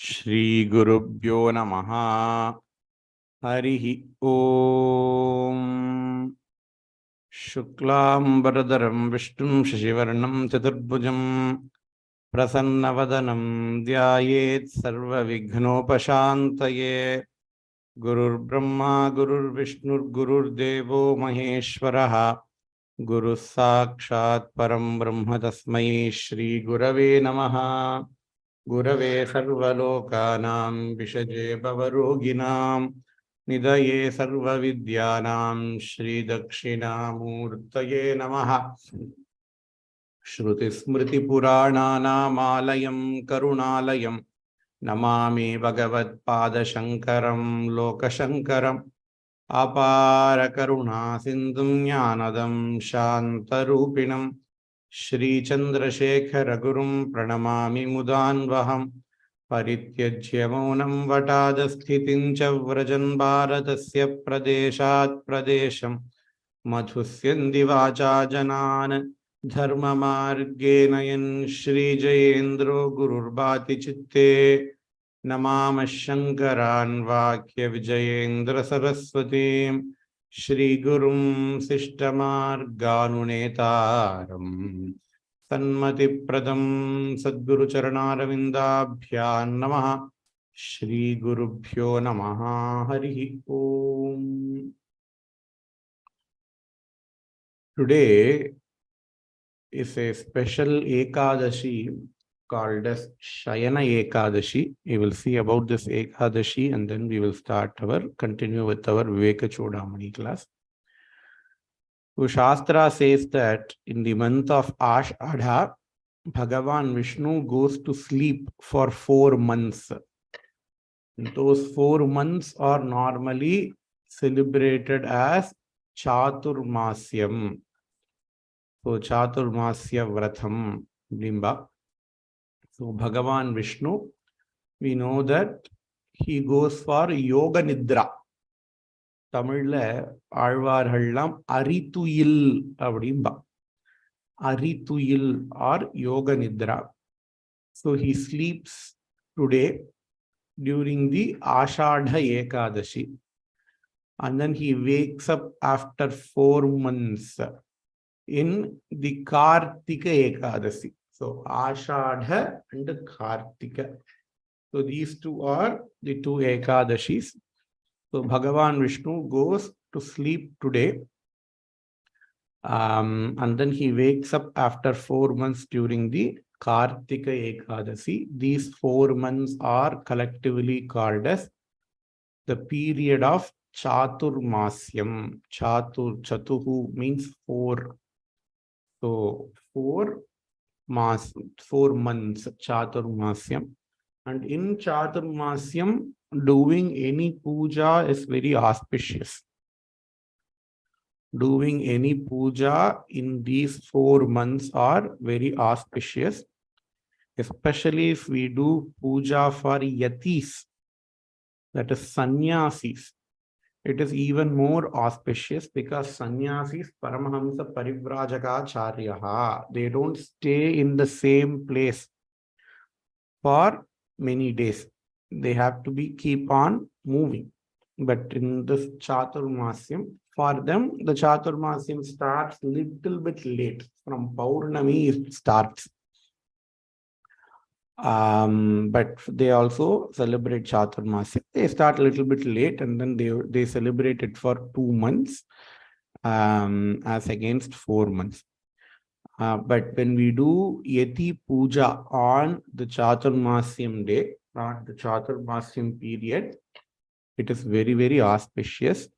Shri Gurubhyo Namaha. Harihi Om. Shuklam Varadaram Vishnum Shashivarnam Chaturbhujam Prasannavadanam Dhyayet Sarva Vighnopashantaye. Gurur Brahma Gurur Vishnur Gurur Devo Maheshwaraha. Guru Sakshat Param Brahma Tasmai Shri Gurave Namaha. Gurave Sarvalokanam Vishaje Bhavaroginam Nidaye Sarva Vidyanam Shri Dakshinamurtaye Namaha. Shruti Smriti Purananam Alayam Karunalayam Namami Bhagavad Pada Shankaram Lokashankaram Apara Karuna Sindhum Jnanadam Shantarupinam Shri Chandrasekhara Gurum Pranamami Mudanvaham Parityajya Maunam Vatadasthitin cha Vrajan Bharatasya Pradeshat Pradesham Madhusyandi Vacha Janan Dharma Margenayan Shri Jayendro Gururbhati Chitte Namama Shankaran Vakya Vijayendra Saraswati Shri Gurum Sishtamar Ganunetaram Sanmati Pradam Sadguru Charanaravinda Namaha Shri Gurubhyo Namaha Harihi Om. Today is a special Ekadashi called as Shayana Ekadashi. We will see about this Ekadashi and then we will continue with our Viveka Chudamani class. So Shastra says that in the month of Ashadha, Bhagavan Vishnu goes to sleep for 4 months. And those 4 months are normally celebrated as Chaturmasyam. So Chaturmasya Vratham Limba. So Bhagavan Vishnu, we know that he goes for Yoga Nidra. Tamilla Alvarhallam Arituyil Avdimba. Arituyil or Yoga Nidra. So he sleeps today during the Ashadha Ekadashi. And then he wakes up after 4 months in the Kartika Ekadasi. So Ashadha and Kartika. So these two are the 2 Ekadashis. So Bhagavan Vishnu goes to sleep today. And then he wakes up after 4 months during the Kartika Ekadasi. These 4 months are collectively called as the period of Chaturmasyam. Chatuhu means 4. So 4 months, Chaturmasyam. And in Chaturmasyam, doing any puja is very auspicious. Doing any puja in these 4 months are very auspicious, especially if we do puja for yatis, that is sannyasis. It is even more auspicious because sannyasis Paramahamsa Parivrajaka. They don't stay in the same place for many days. They have to keep on moving. But in this Chaturmasyam, for them, the Chaturmasyam starts little bit late. From Paurnami it starts. But they also celebrate Chaturmasyam. They start a little bit late and then they celebrate it for 2 months as against 4 months. But when we do Yati Puja on the Chaturmasyam day, on the Chaturmasyam period, it is very, very auspicious.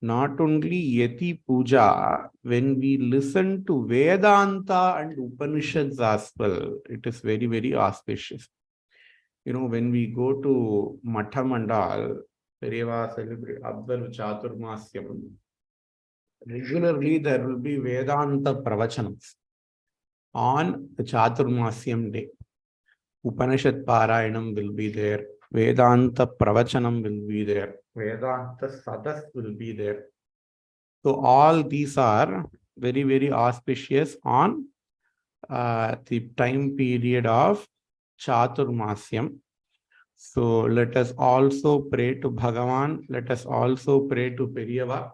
Not only Yati Puja, when we listen to Vedanta and Upanishads as well, it is very, very auspicious. You know, when we go to Matha Mandal, Pereva celebrate, observe Chaturmasyam, regularly there will be Vedanta Pravachanams on the Chaturmasyam day. Upanishad Parayanam will be there. Vedanta Pravachanam will be there. Vedanta Sadas will be there. So all these are very, very auspicious on the time period of Chaturmasyam. So let us also pray to Bhagavan. Let us also pray to Periyava.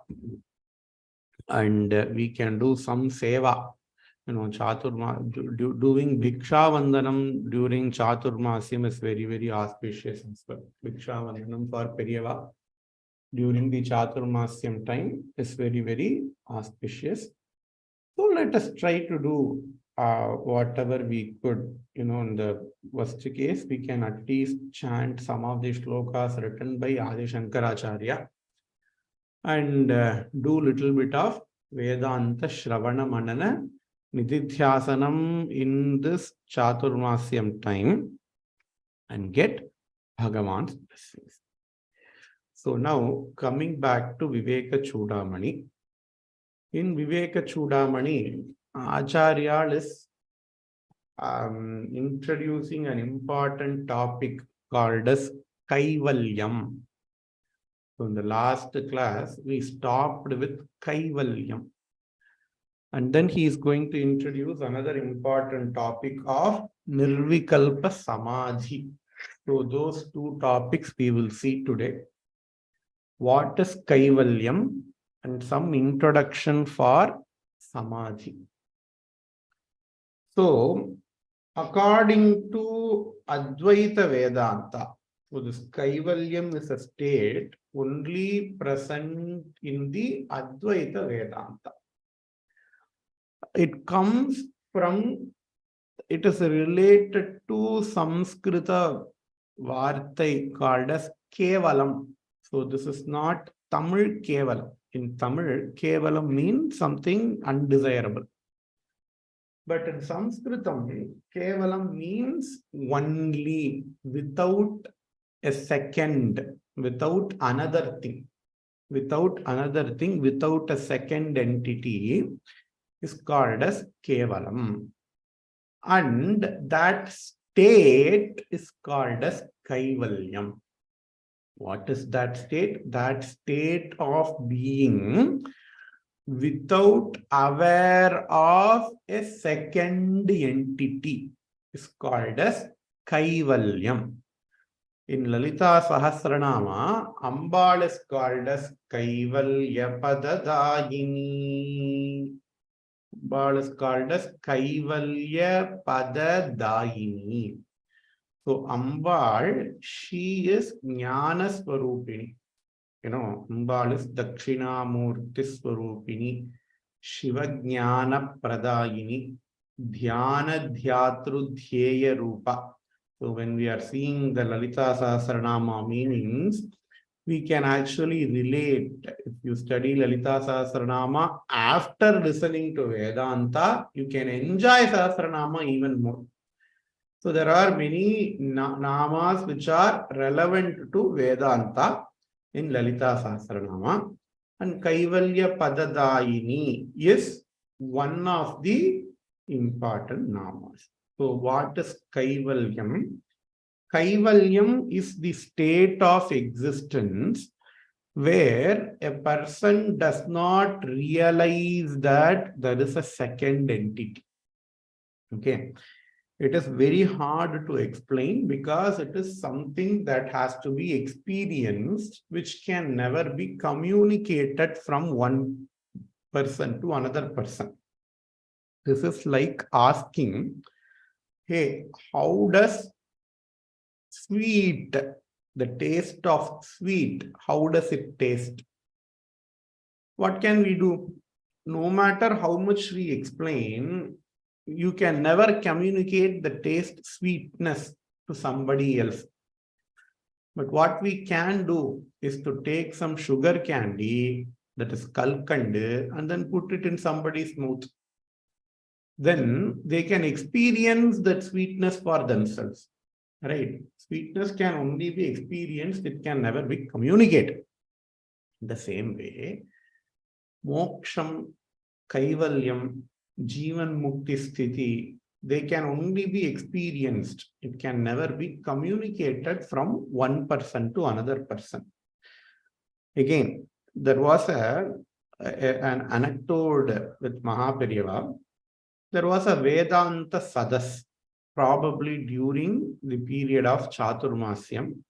And we can do some seva. Doing Bhiksha Vandanam during Chaturmasyam is very, very auspicious as well. Bhiksha Vandanam for Periyava during the Chaturmasyam time is very, very auspicious. So let us try to do whatever we could. In the worst case, we can at least chant some of the shlokas written by Adi Shankaracharya and do little bit of Vedanta Shravana Manana Nididhyasanam in this Chaturmasyam time and get Bhagavan's blessings. So now coming back to Viveka Chudamani. In Viveka Chudamani, Acharya is introducing an important topic called as Kaivalyam. So in the last class, we stopped with Kaivalyam. And then he is going to introduce another important topic of Nirvikalpa Samadhi. So those two topics we will see today. What is Kaivalyam? And some introduction for Samadhi. So, according to Advaita Vedanta, so this Kaivalyam is a state only present in the Advaita Vedanta. It comes from, it is related to Samskrita Vartai called as Kevalam. So this is not Tamil Kevalam. In Tamil, Kevalam means something undesirable. But in Sanskritam, Kevalam means only, without a second, without another thing. Without another thing, without a second entity is called as Kevalam. And that state is called as Kaivalyam. What is that state? That state of being without aware of a second entity is called as Kaivalyam. In Lalita Sahasranama, Ambal is called as Kaivalya Padadayini. Ambal is called as Kaivalya Padadayini. So Ambal, she is Jnana Swarupini. Ambal is Dakshinamurti Swarupini, Shiva Jnana Pradayini, Dhyana Dhyatru Dhyeya Rupa. So when we are seeing the Lalita Sahasranama meanings, we can actually relate. If you study Lalita Sahasranama after listening to Vedanta, you can enjoy Sahasranama even more. So there are many namas which are relevant to Vedanta in Lalita Sahasranama, and Kaivalya Padadayini is one of the important namas. So what is Kaivalyam? Kaivalyam is the state of existence where a person does not realize that there is a second entity. Okay. It is very hard to explain because it is something that has to be experienced, which can never be communicated from one person to another person. This is like asking, hey, how does sweet, the taste of sweet, how does it taste? What can we do? No matter how much we explain, you can never communicate the taste sweetness to somebody else. But what we can do is to take some sugar candy that is kalkand and then put it in somebody's mouth. Then they can experience that sweetness for themselves. Right? Sweetness can only be experienced, it can never be communicated. In the same way, moksham, kaivalyam, Jivan Mukti Sthiti, they can only be experienced. It can never be communicated from one person to another person. Again, there was an anecdote with Mahaperiyava. There was a Vedanta Sadas. probably during the period of Chaturmasyam,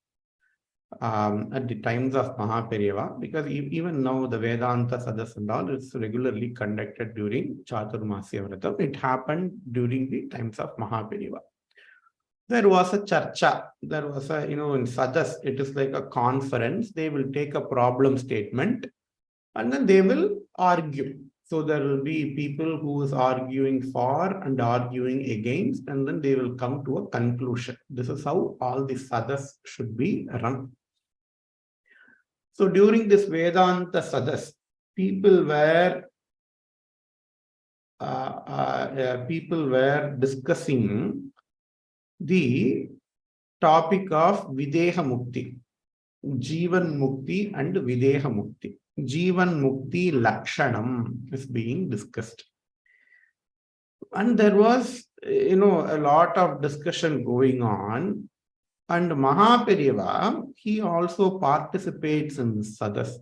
at the times of Mahaperiyava, because even now the Vedanta Sadas and all is regularly conducted during Chaturmasya Vratam. It happened during the times of Mahaperiyava. There was a charcha, there was a, in Sadas, it is like a conference. They will take a problem statement and then they will argue. So there will be people who is arguing for and arguing against, and then they will come to a conclusion. This is how all the Sadas should be run. So during this Vedanta Sadas, people were discussing the topic of Videha Mukti, Jivan Mukti and Videha Mukti. Jivan Mukti Lakshanam is being discussed. And there was, a lot of discussion going on. And Mahaperiyava, he also participates in this Sadas.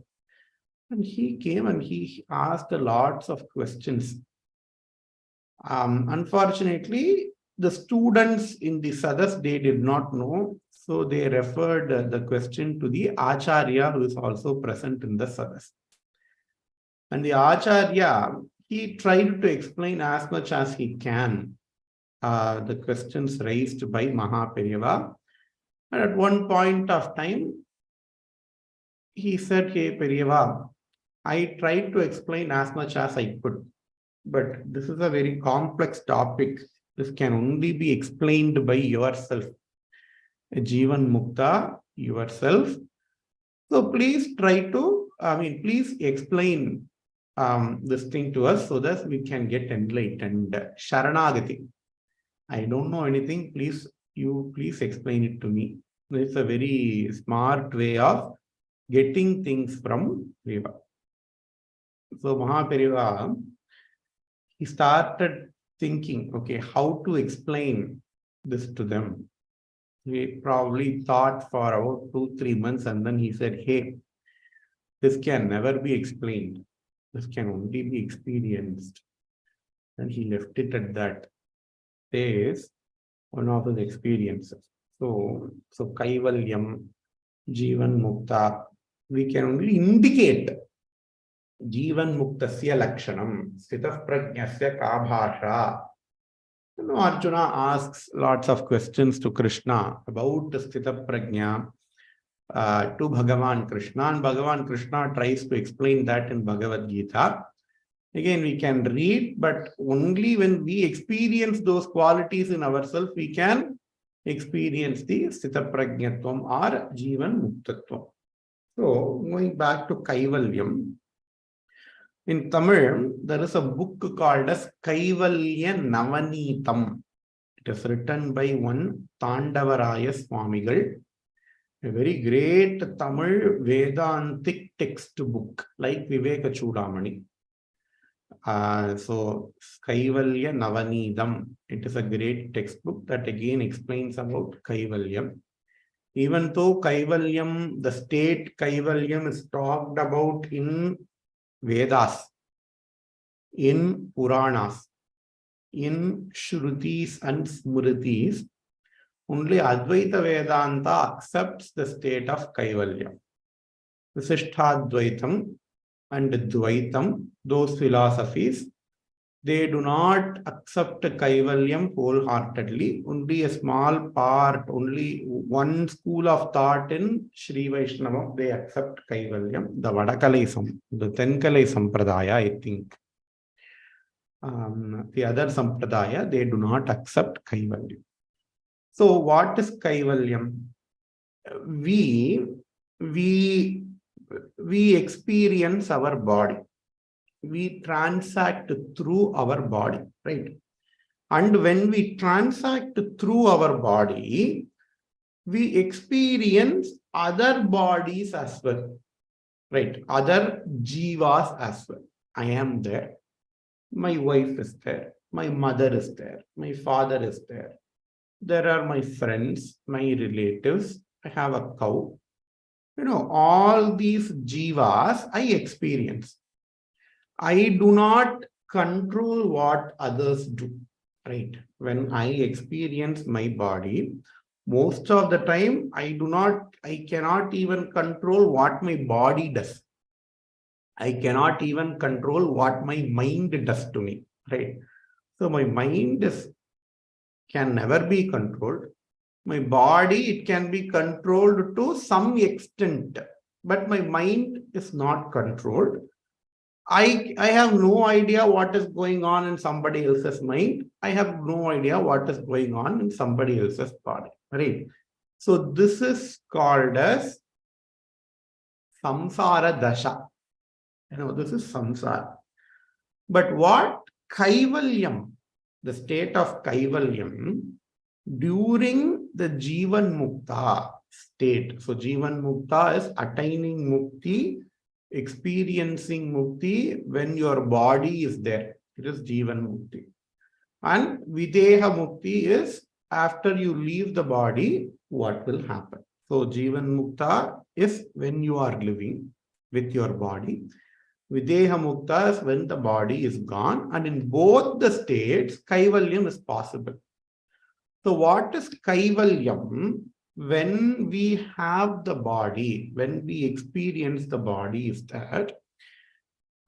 And he came and he asked lots of questions. Unfortunately, the students in the Sadas, they did not know. So they referred the question to the Acharya, who is also present in the Sadas. And the Acharya, he tried to explain as much as he can the questions raised by Mahaperiyava. And at one point of time, he said, "Hey, Periyava, I tried to explain as much as I could, but this is a very complex topic. This can only be explained by yourself. Jivan Mukta, yourself. So please please explain this thing to us so that we can get enlightened. Sharanagati. I don't know anything. Please explain it to me." It's a very smart way of getting things from Deva. So Mahaperiyava, he started thinking, okay, how to explain this to them. He probably thought for about 2-3 months, and then he said, "Hey, this can never be explained. This can only be experienced." And he left it at that. This one of his experiences. So Kaivalyam, Jivan Mukta, we can only indicate Jivan Muktasya Lakshanam, Sthita Prajnasya ka bhasha. Arjuna asks lots of questions to Krishna about Sthita Prajna to Bhagavan Krishna, and Bhagavan Krishna tries to explain that in Bhagavad Gita. Again, we can read, but only when we experience those qualities in ourselves, we can experience the Sthita Prajnatvam or Jivan Muktatvam. So, going back to Kaivalyam, in Tamil, there is a book called as Kaivalya Navanitam. It is written by one Tandavaraya Swamigal, a very great Tamil Vedantic textbook like Viveka Chudamani. So Kaivalya Navanidam, it is a great textbook that again explains about Kaivalyam. Even though Kaivalyam, the state Kaivalyam is talked about in Vedas, in Puranas, in Shrutis and Smritis, only Advaita Vedanta accepts the state of Kaivalyam. Visishtadvaitam and Dvaitam, those philosophies, they do not accept Kaivalyam wholeheartedly. Only a small part, only one school of thought in Sri Vaishnava, they accept Kaivalyam. The Vadakalai, the Tenkalai Sampradaya, I think. The other Sampradaya, they do not accept Kaivalyam. So what is Kaivalyam? We experience our body. We transact through our body, right? And when we transact through our body, we experience other bodies as well, right? Other jivas as well. I am there. My wife is there. My mother is there. My father is there. There are my friends, my relatives. I have a cow. All these jivas I experience. I do not control what others do. right? When I experience my body, most of the time I cannot even control what my body does. I cannot even control what my mind does to me, right? So my mind can never be controlled. My body, it can be controlled to some extent, but my mind is not controlled. I have no idea what is going on in somebody else's mind. I have no idea what is going on in somebody else's body, right? So this is called as samsara dasha. This is samsara. But what kaivalyam, the state of kaivalyam, during the Jivan Mukta state. So Jivan Mukta is attaining mukti, experiencing mukti when your body is there. It is Jivan Mukti. And Videha Mukti is after you leave the body, what will happen? So Jivan Mukta is when you are living with your body. Videha Mukta is when the body is gone. And in both the states, Kaivalyam is possible. So what is Kaivalyam? When we have the body, when we experience the body, is that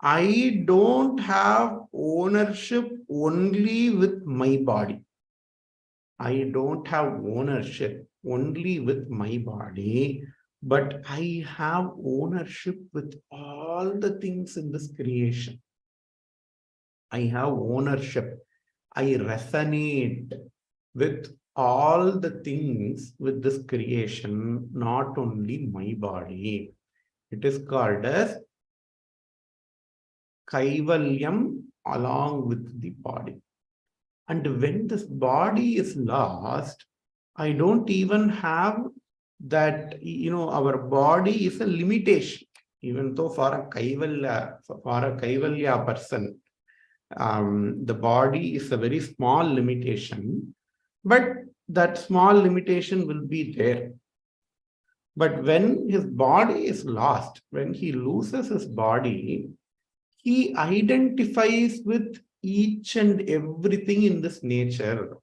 I don't have ownership only with my body. I don't have ownership only with my body, but I have ownership with all the things in this creation. I have ownership. I resonate with all the things with this creation, not only my body. It is called as Kaivalyam along with the body. And when this body is lost, I don't even have that, our body is a limitation. Even though for a Kaivalya person, the body is a very small limitation, but that small limitation will be there. But when his body is lost, when he loses his body, he identifies with each and everything in this nature.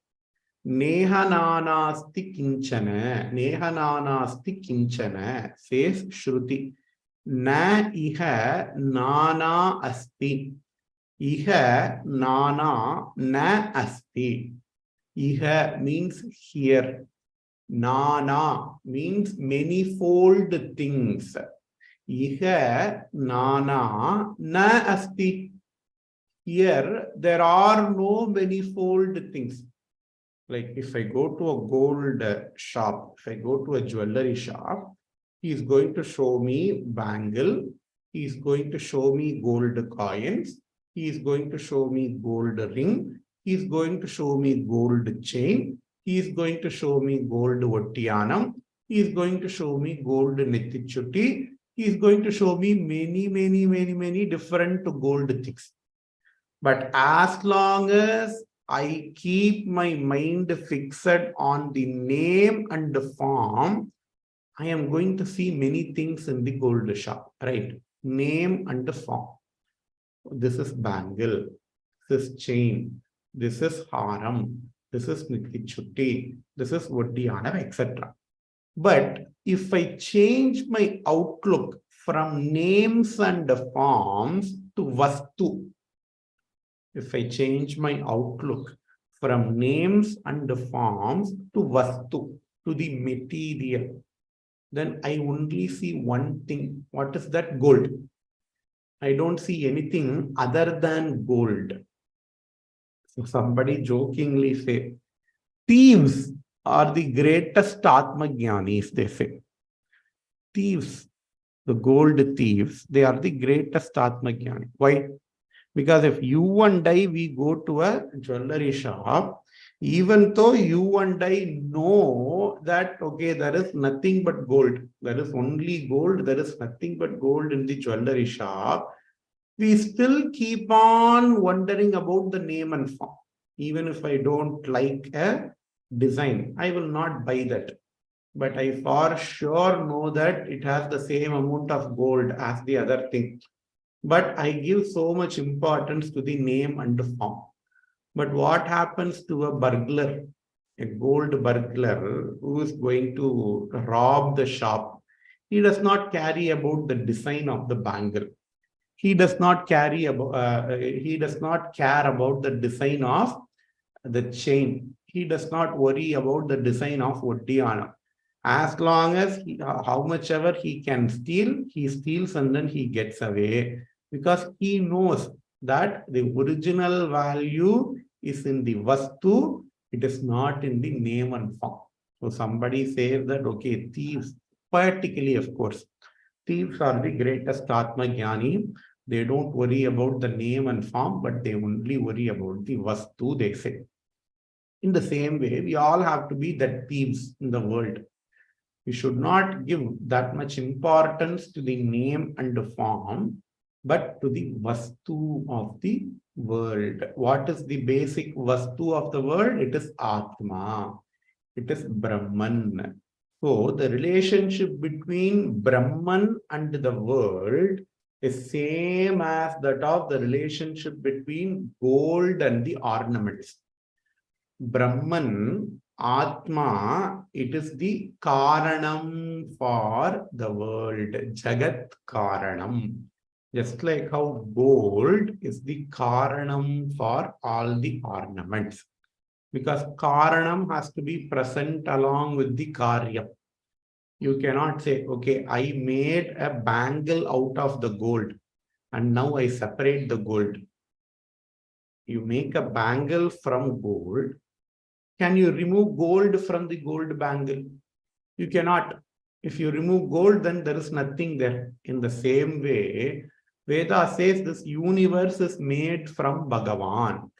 Nehananasti kinchana, nehananasti kinchana, says Shruti. Na iha nana asti. Iha nana na asti. Iha means here. Nana means manifold things. Iha nana na asti. Here, there are no manifold things. Like if I go to a gold shop, if I go to a jewelry shop, he is going to show me bangle. He is going to show me gold coins. He is going to show me gold ring. He is going to show me gold chain. He is going to show me gold vattiyanam. He is going to show me gold nettichutti. He is going to show me many different gold things. But as long as I keep my mind fixed on the name and the form, I am going to see many things in the gold shop, right? Name and the form. This is bangle, this is chain, this is haram, this is nittichutti, this is vattiyanam, etc. But if I change my outlook from names and forms to vastu, if I change my outlook from names and forms to vastu, to the material, then I only see one thing. What is that? Gold. I don't see anything other than gold. So somebody jokingly say, thieves are the greatest Atmajnanis, they say. Thieves, the gold thieves, they are the greatest Atmajnani. Why? Because if you and I, we go to a jewelry shop, even though you and I know that, okay, there is nothing but gold, there is only gold, there is nothing but gold in the jewelry shop, we still keep on wondering about the name and form. Even if I don't like a design, I will not buy that. But I for sure know that it has the same amount of gold as the other thing. But I give so much importance to the name and the form. But what happens to a burglar, a gold burglar who is going to rob the shop? He does not carry about the design of the bangle. He does not carry about. He does not care about the design of the chain. He does not worry about the design of Oddiana. As long as how much ever he can steal, he steals and then he gets away, because he knows that the original value is in the vastu, it is not in the name and form. So somebody says that, okay, thieves, poetically, of course, thieves are the greatest Atma Jnani. They don't worry about the name and form, but they only worry about the vastu, they say. In the same way, we all have to be that thieves in the world. We should not give that much importance to the name and the form, but to the vastu of the world. What is the basic vastu of the world? It is Atma. It is Brahman. So the relationship between Brahman and the world is same as that of the relationship between gold and the ornaments. Brahman, Atma, it is the Karanam for the world, Jagat Karanam. Just like how gold is the Karanam for all the ornaments. Because Karanam has to be present along with the Karyam. You cannot say, okay, I made a bangle out of the gold and now I separate the gold. You make a bangle from gold. Can you remove gold from the gold bangle? You cannot. If you remove gold, then there is nothing there. In the same way, Veda says this universe is made from Bhagavan.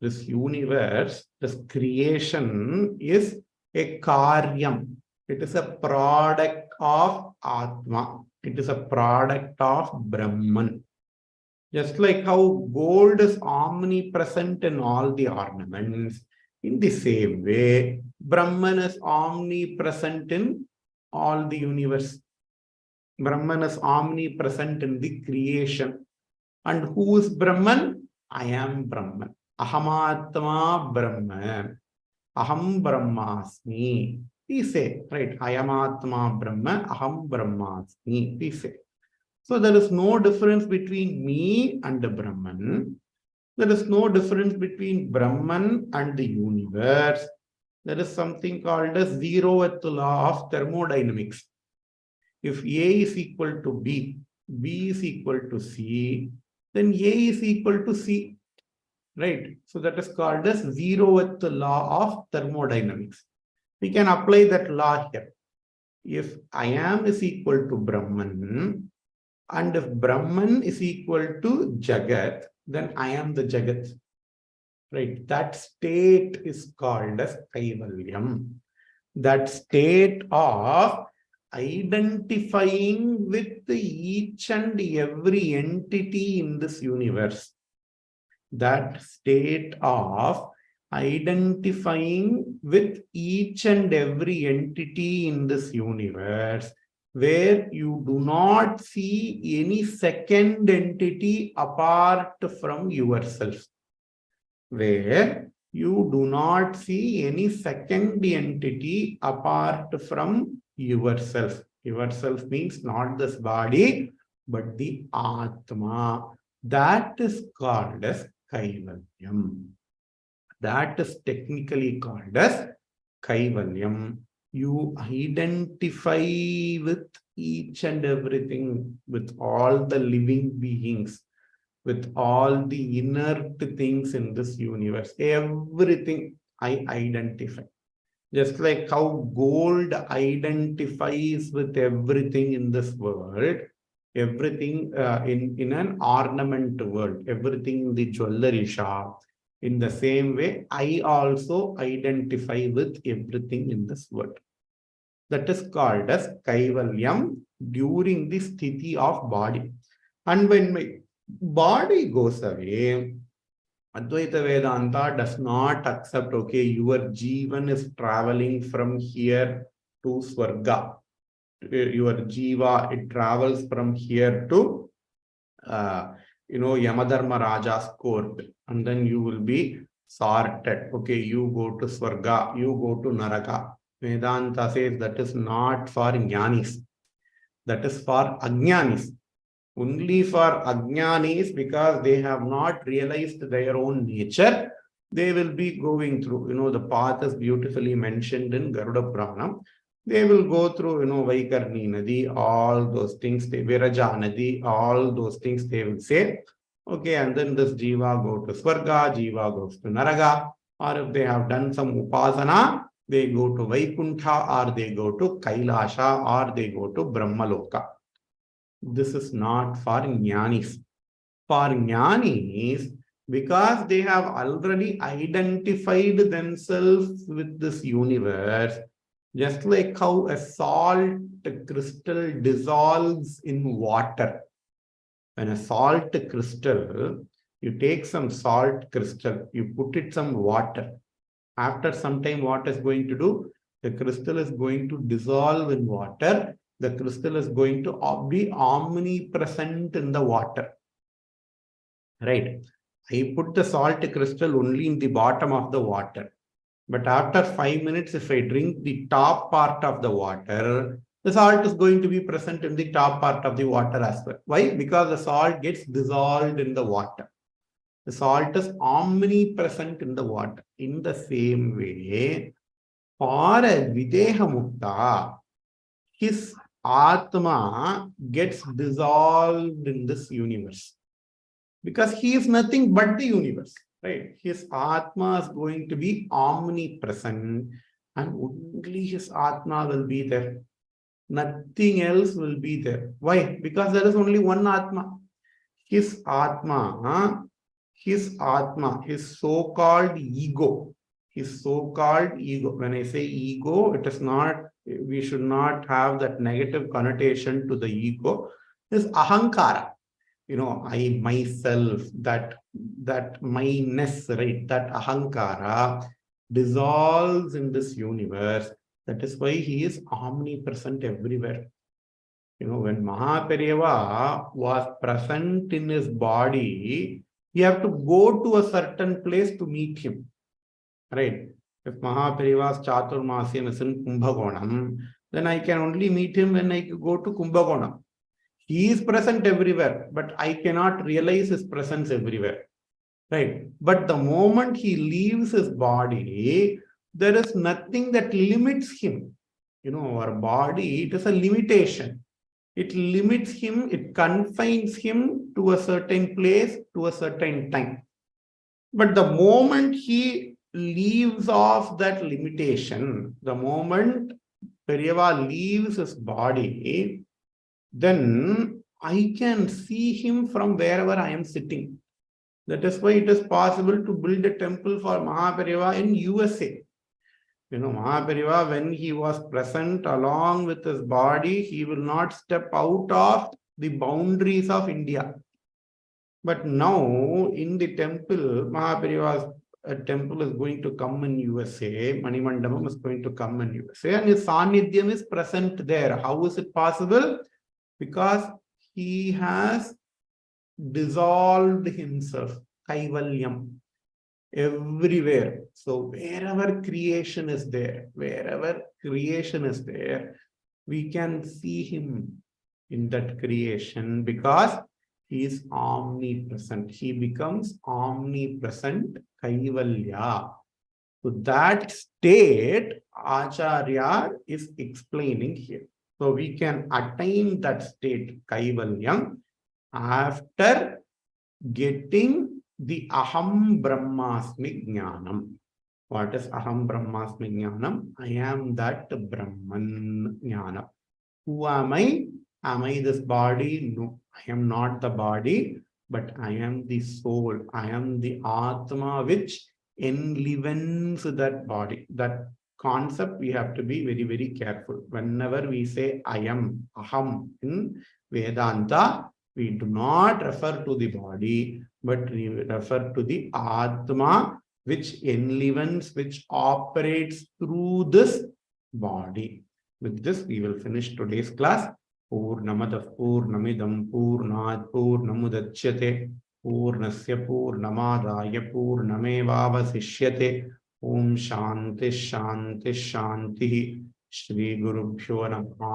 This universe, this creation is a karyam. It is a product of Atma. It is a product of Brahman. Just like how gold is omnipresent in all the ornaments, in the same way, Brahman is omnipresent in all the universe. Brahman is omnipresent in the creation. And who is Brahman? I am Brahman. Ahamatma Brahman. Aham Brahmasmi. We say, right? I am Atma Brahman. Aham Brahmasmi. We say. So there is no difference between me and the Brahman. There is no difference between Brahman and the universe. There is something called as zeroth law of thermodynamics. If A is equal to B, B is equal to C, then A is equal to C. Right? So that is called as zeroth law of thermodynamics. We can apply that law here. If I am is equal to Brahman, and if Brahman is equal to Jagat, then I am the Jagat. Right? That state is called as Kaivalyam. That state of identifying with each and every entity in this universe. That state of identifying with each and every entity in this universe, where you do not see any second entity apart from yourself. Where you do not see any second entity apart from yourself. Yourself means not this body, but the Atma. That is called as Kaivalyam. That is technically called as Kaivalyam. You identify with each and everything, with all the living beings, with all the inert things in this universe. Everything I identify. Just like how gold identifies with everything in this world, everything in an ornament world, everything in the jewelry shop. In the same way, I also identify with everything in this world. That is called as Kaivalyam during the sthiti of body. And when my body goes away, Advaita Vedanta does not accept, okay, your Jivan is traveling from here to Swarga. Your Jiva, it travels from here to Yamadharma Raja's court, and then you will be sorted. Okay, you go to Swarga, you go to Naraka. Vedanta says that is not for Jnanis. That is for Ajnanis. Only for Ajnanis, because they have not realized their own nature, they will be going through. The path is beautifully mentioned in Garuda Puranam. They will go through, Vaikarni Nadi, all those things, Viraja Nadi, all those things they will say. Okay, and then this Jiva go to Swarga, Jiva goes to Naraga, or if they have done some Upasana, they go to Vaikuntha, or they go to Kailasha, or they go to Brahmaloka. This is not for Jnanis. For Jnanis, because they have already identified themselves with this universe, just like how a salt crystal dissolves in water. When a salt crystal, you take some salt crystal, you put it some water. After some time, what is going to do? The crystal is going to dissolve in water. The crystal is going to be omnipresent in the water. Right? I put the salt crystal only in the bottom of the water. But after 5 minutes, if I drink the top part of the water, the salt is going to be present in the top part of the water as well. Why? Because the salt gets dissolved in the water. The salt is omnipresent in the water. In the same way, for a Videha Mukta, his Atma gets dissolved in this universe. Because he is nothing but the universe. Right? His Atma is going to be omnipresent, and only his Atma will be there. Nothing else will be there. Why? Because there is only one Atma. His Atma, his so-called ego. His so-called ego. When I say ego, it is not, we should not have that negative connotation to the ego. Is ahankara. I myself, that myness, right? That ahankara dissolves in this universe. That is why he is omnipresent everywhere. When Mahaperiyava was present in his body, you have to go to a certain place to meet him. Right? If Mahaperiyava's Chaturmasyam is in Kumbhakonam, then I can only meet him when I go to Kumbhakonam. He is present everywhere, but I cannot realize his presence everywhere. Right? But the moment he leaves his body, there is nothing that limits him. Our body, it is a limitation. It limits him, it confines him to a certain place, to a certain time. But the moment he leaves off that limitation, the moment Periyava leaves his body, then I can see him from wherever I am sitting. That is why it is possible to build a temple for Mahaperiyava in USA. Mahaperiyava, when he was present along with his body, he will not step out of the boundaries of India. But now in the temple, Mahaperiyava's temple is going to come in USA, Manimandapam is going to come in USA, and his Sanidhyam is present there. How is it possible? Because he has dissolved himself, Kaivalyam, everywhere. So wherever creation is there, we can see him in that creation because he is omnipresent. He becomes omnipresent, Kaivalya. So that state, Acharya is explaining here. So we can attain that state, Kaivalyam, after getting the Aham Brahmasmi Jnanam. What is Aham Brahmasmi Jnanam? I am that Brahman Jnana. Who am I? Am I this body? No, I am not the body, but I am the soul. I am the Atma which enlivens that body. That concept we have to be very, very careful. Whenever we say I am, Aham in Vedanta, we do not refer to the body, but we refer to the Atma which enlivens, which operates through this body. With this, we will finish today's class. पूर्णमदः पूर्णमिदं पूर्णात् पूर्णमुदच्यते पूर्णस्य पूर्णमादाय पूर्णमेवावशिष्यते। ओम शांति शांति शांति। श्री गुरुभ्यो नमः।